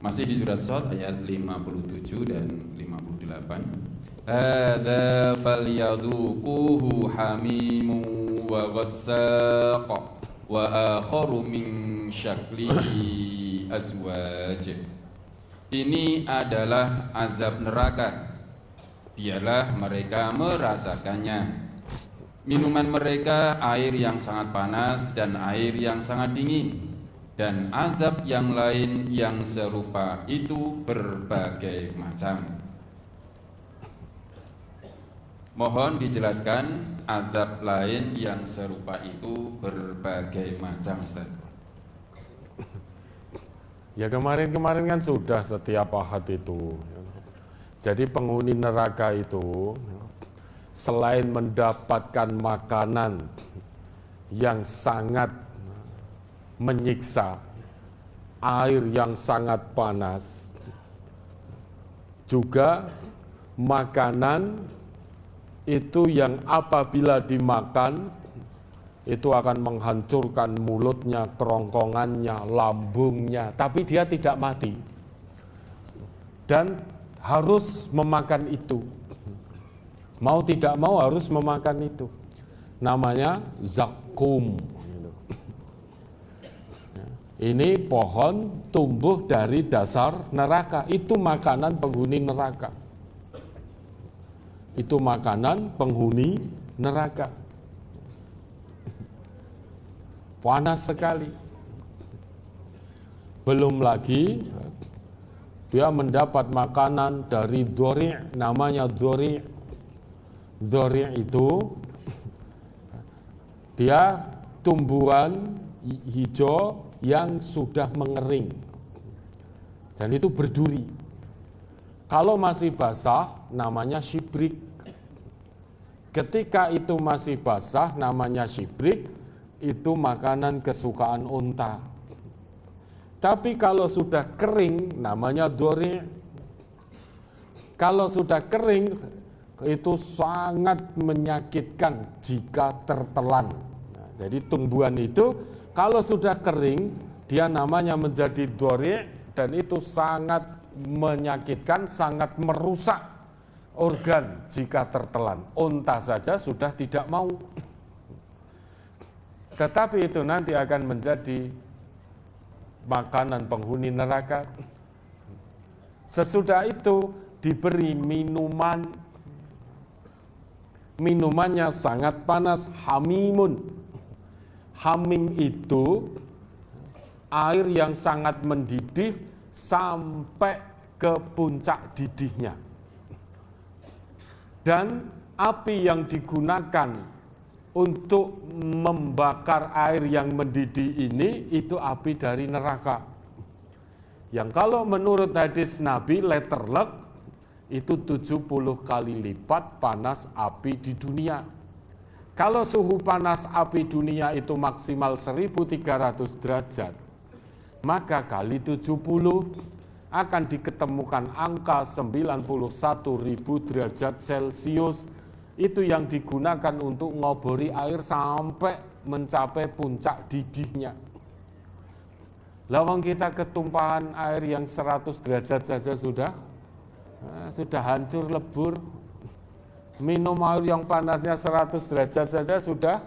Masih di surat Shad ayat 57 dan 58. Hadza falyadhuquhu hamimu wa ghassaq wa akharu min syaklihi azwaj. Ini adalah azab neraka. Biarlah mereka merasakannya. Minuman mereka air yang sangat panas dan air yang sangat dingin, dan azab yang lain yang serupa itu berbagai macam. Mohon dijelaskan azab lain yang serupa itu berbagai macam, Ustaz. Ya kemarin kan sudah setiap ahad itu. Jadi penghuni neraka itu selain mendapatkan makanan yang sangat menyiksa, air yang sangat panas, juga makanan itu yang apabila dimakan itu akan menghancurkan mulutnya, kerongkongannya, lambungnya, tapi dia tidak mati dan harus memakan itu. Mau tidak mau harus memakan itu. Namanya zakum. Ini pohon tumbuh dari dasar neraka. Itu makanan penghuni neraka. Itu makanan penghuni neraka. Panas sekali. Belum lagi dia mendapat makanan dari dhori', namanya dhori'. Dhori' itu dia tumbuhan hijau yang sudah mengering dan itu berduri. Kalau masih basah namanya shibrik. Ketika itu masih basah namanya shibrik, itu makanan kesukaan unta. Tapi kalau sudah kering namanya dhori'. Kalau sudah kering itu sangat menyakitkan jika tertelan. Nah, jadi tumbuhan itu kalau sudah kering dia namanya menjadi dhori' dan itu sangat menyakitkan, sangat merusak organ jika tertelan. Unta saja sudah tidak mau. Tetapi itu nanti akan menjadi makanan penghuni neraka. Sesudah itu diberi minumannya sangat panas, hamimun. Hamim itu air yang sangat mendidih sampai ke puncak didihnya. Dan api yang digunakan untuk membakar air yang mendidih ini itu api dari neraka. Yang kalau menurut hadis Nabi letterlek itu 70 kali lipat panas api di dunia. Kalau suhu panas api dunia itu maksimal 1300 derajat, maka kali 70 akan diketemukan angka 91.000 derajat Celcius. Itu yang digunakan untuk ngobori air sampai mencapai puncak didihnya. Lawang kita ketumpahan air yang 100 derajat saja sudah hancur lebur. Minum air yang panasnya 100 derajat saja sudah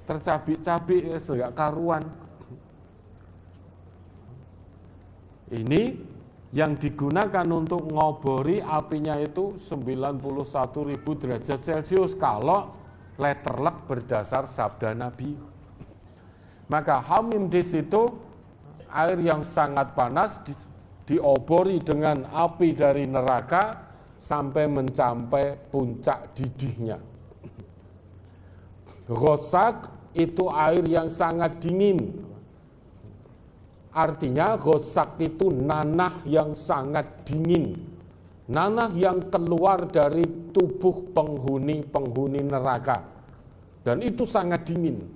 tercabik-cabik, enggak karuan. Ini yang digunakan untuk ngobori apinya itu 91.000 derajat Celcius kalau letterlek berdasar sabda Nabi. Maka hamim di situ air yang sangat panas diobori dengan api dari neraka sampai mencapai puncak didihnya. Ghosak itu air yang sangat dingin. Artinya ghosak itu nanah yang sangat dingin. Nanah yang keluar dari tubuh penghuni neraka. Dan itu sangat dingin.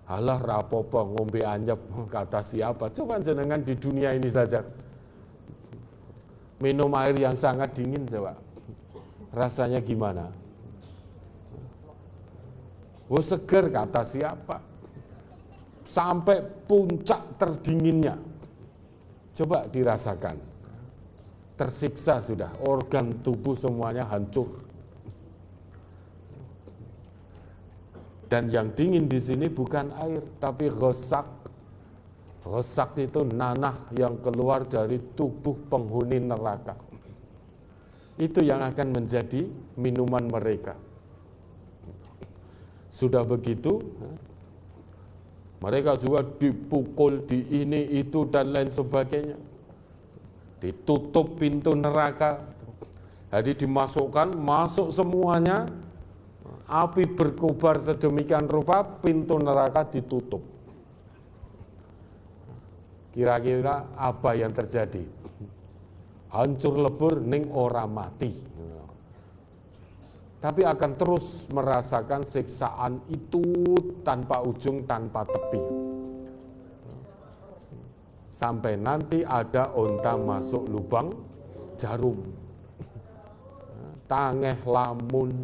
Alah rapopo ngombe anyep, kata siapa? Coba jenengan di dunia ini saja minum air yang sangat dingin, coba rasanya gimana? Oh seger, kata siapa? sampai puncak terdinginnya. Coba dirasakan. Tersiksa sudah, organ tubuh semuanya hancur. Dan yang dingin di sini bukan air, tapi ghosak. Ghosak itu nanah yang keluar dari tubuh penghuni neraka. Itu yang akan menjadi minuman mereka. Sudah begitu, mereka juga dipukul, di ini, itu, dan lain sebagainya. Ditutup pintu neraka. Jadi dimasukkan, masuk semuanya, api berkobar sedemikian rupa, pintu neraka ditutup. Kira-kira apa yang terjadi? Hancur lebur ning ora mati. Tapi akan terus merasakan siksaan itu tanpa ujung, tanpa tepi. Sampai nanti ada onta masuk lubang jarum. Tangeh lamun,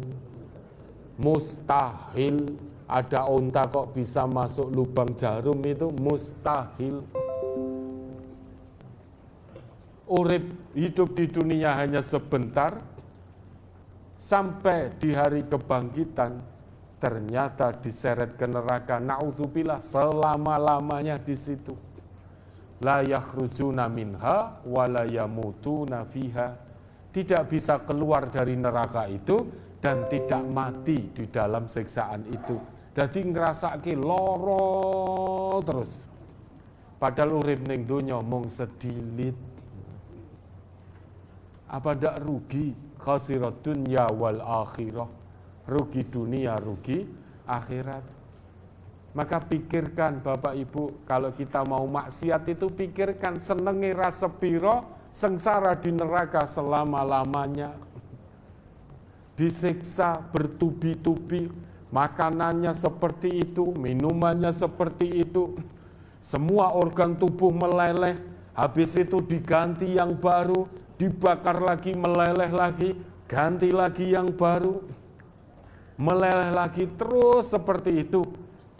mustahil ada onta kok bisa masuk lubang jarum, itu mustahil. Urip hidup di dunia hanya sebentar, sampai di hari kebangkitan ternyata diseret ke neraka. Na'udzubillah, selama-lamanya di situ. La yakhrujuna minha wa la yamutuna fiha. Tidak bisa keluar dari neraka itu dan tidak mati di dalam siksaan itu. Jadi ngrasake loro terus. Padahal urip ning donya mung sedilit. Apa ndak rugi? Khasirat dunya wal akhirah. Rugi dunia, rugi akhirat. Maka pikirkan Bapak Ibu, kalau kita mau maksiat itu pikirkan senenge rasa piro, sengsara di neraka selama-lamanya. Disiksa bertubi-tubi, makanannya seperti itu, minumannya seperti itu. Semua organ tubuh meleleh, habis itu diganti yang baru, dibakar lagi, meleleh lagi, ganti lagi yang baru, meleleh lagi, terus seperti itu.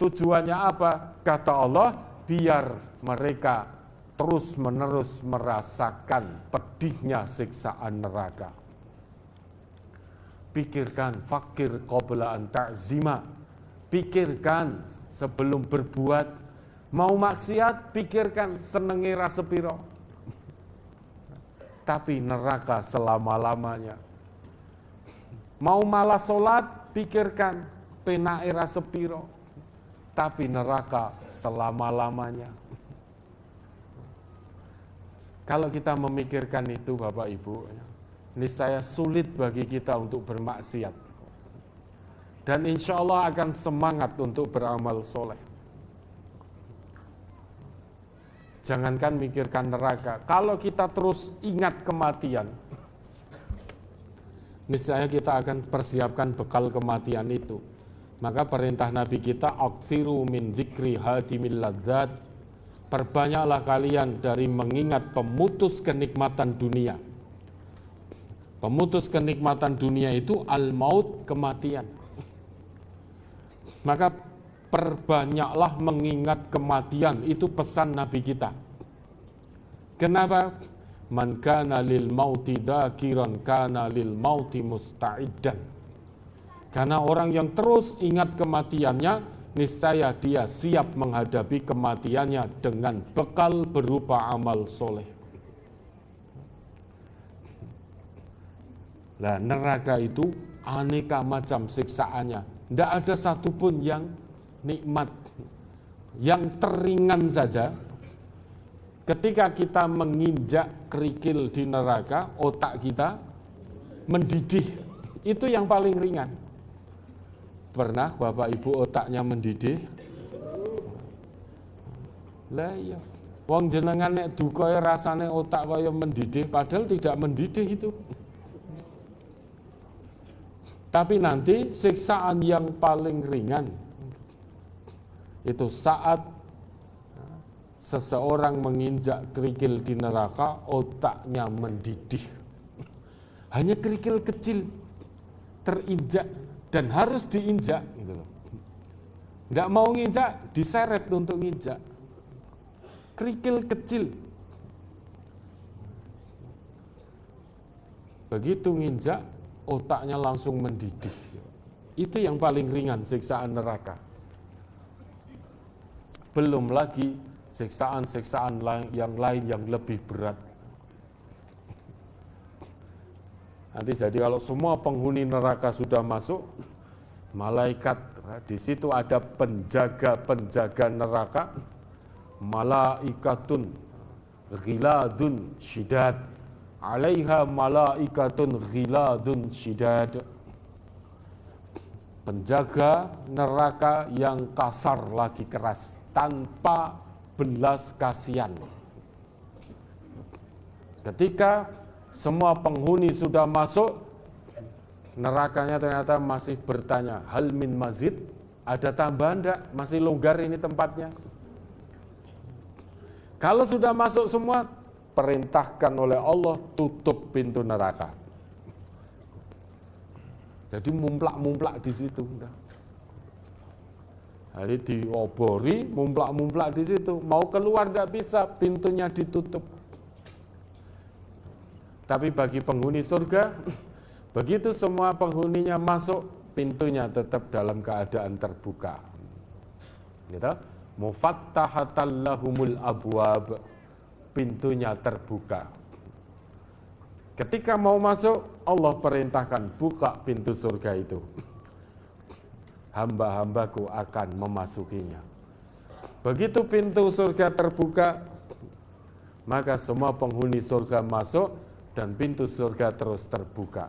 Tujuannya apa? Kata Allah, biar mereka terus-menerus merasakan pedihnya siksaan neraka. Pikirkan, fakir qabla an ta'zima. Pikirkan sebelum berbuat. Mau maksiat, pikirkan senenge rasa piro. Tapi neraka selama-lamanya. Mau malas sholat, pikirkan penake rasa piro. Tapi neraka selama-lamanya. Kalau kita memikirkan itu Bapak Ibu, niscaya sulit bagi kita untuk bermaksiat. Dan insya Allah akan semangat untuk beramal soleh. Jangankan mikirkan neraka, kalau kita terus ingat kematian, niscaya kita akan persiapkan bekal kematian itu. Maka perintah Nabi kita, aksiru min dzikri hadimil ladzat, perbanyaklah kalian dari mengingat pemutus kenikmatan dunia. Pemutus kenikmatan dunia itu al-maut, kematian. Maka perbanyaklah mengingat kematian, itu pesan Nabi kita. Kenapa? Man kana lil mauti dzakiran kana lil mauti musta'iddan. Karena orang yang terus ingat kematiannya, niscaya dia siap menghadapi kematiannya dengan bekal berupa amal soleh. Nah, neraka itu aneka macam siksaannya. Tidak ada satupun yang nikmat. Yang teringan saja, ketika kita menginjak kerikil di neraka, otak kita mendidih. Itu yang paling ringan. Pernah Bapak Ibu otaknya mendidih? Lah iya. Wong jenengan nek duka rasane otak kaya mendidih, padahal tidak mendidih itu. Tapi nanti siksaan yang paling ringan itu saat seseorang menginjak kerikil di neraka, otaknya mendidih. Hanya kerikil kecil terinjak dan harus diinjak gitu loh. Nggak mau nginjak, diseret untuk nginjak. Kerikil kecil. Begitu nginjak, otaknya langsung mendidih. Itu yang paling ringan siksaan neraka. Belum lagi siksaan-siksaan yang lain yang lebih berat. Nanti jadi kalau semua penghuni neraka sudah masuk, malaikat di situ ada penjaga-penjaga neraka, malaikatun ghiladun syidad, alaiha malaikatun ghiladun syidad. Penjaga neraka yang kasar lagi keras, tanpa belas kasihan. Ketika semua penghuni sudah masuk, nerakanya ternyata masih bertanya, hal min mazid, ada tambahan enggak? Masih longgar ini tempatnya. Kalau sudah masuk semua, perintahkan oleh Allah tutup pintu neraka. Jadi mumplak-mumplak di situ. Jadi diobori, mumplak-mumplak di situ. Mau keluar enggak bisa, pintunya ditutup. Tapi bagi penghuni surga, begitu semua penghuninya masuk, pintunya tetap dalam keadaan terbuka. Gitu? Mufattahatan lahumul abwab, pintunya terbuka. Ketika mau masuk, Allah perintahkan buka pintu surga itu. Hamba-hambaku akan memasukinya. Begitu pintu surga terbuka, maka semua penghuni surga masuk dan pintu surga terus terbuka.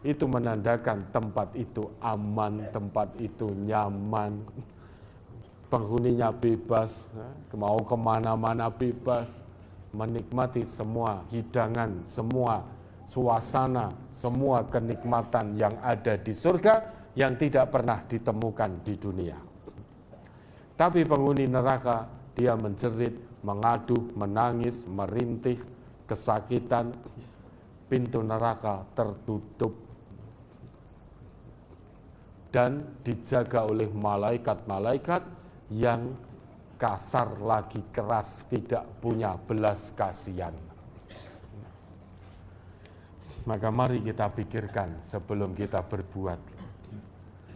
Itu menandakan tempat itu aman, tempat itu nyaman, penghuninya bebas, mau kemana-mana bebas, menikmati semua hidangan, semua suasana, semua kenikmatan yang ada di surga yang tidak pernah ditemukan di dunia. Tapi penghuni neraka, dia menjerit, mengaduh, menangis, merintih, kesakitan, pintu neraka tertutup dan dijaga oleh malaikat-malaikat yang kasar lagi keras, tidak punya belas kasihan. Maka mari kita pikirkan sebelum kita berbuat.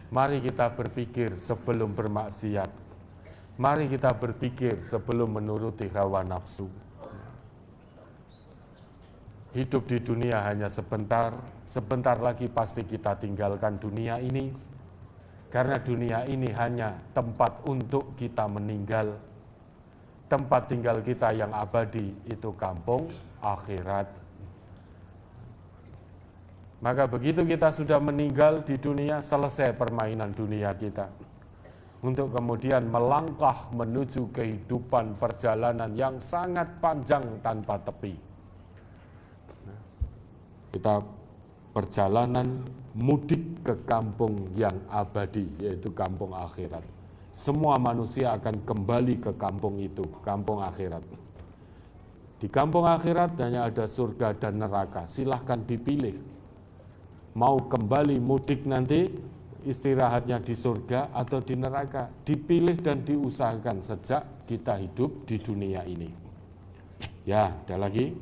Mari kita berpikir sebelum bermaksiat. Mari kita berpikir sebelum menuruti hawa nafsu. Hidup di dunia hanya sebentar, sebentar lagi pasti kita tinggalkan dunia ini. Karena dunia ini hanya tempat untuk kita meninggal. Tempat tinggal kita yang abadi itu kampung akhirat. Maka begitu kita sudah meninggal di dunia, selesai permainan dunia kita. Untuk kemudian melangkah menuju kehidupan perjalanan yang sangat panjang tanpa tepi. Kita perjalanan mudik ke kampung yang abadi, yaitu kampung akhirat. Semua manusia akan kembali ke kampung itu, kampung akhirat. Di kampung akhirat hanya ada surga dan neraka, silahkan dipilih. Mau kembali mudik nanti, istirahatnya di surga atau di neraka. Dipilih dan diusahakan sejak kita hidup di dunia ini. Ya, ada lagi?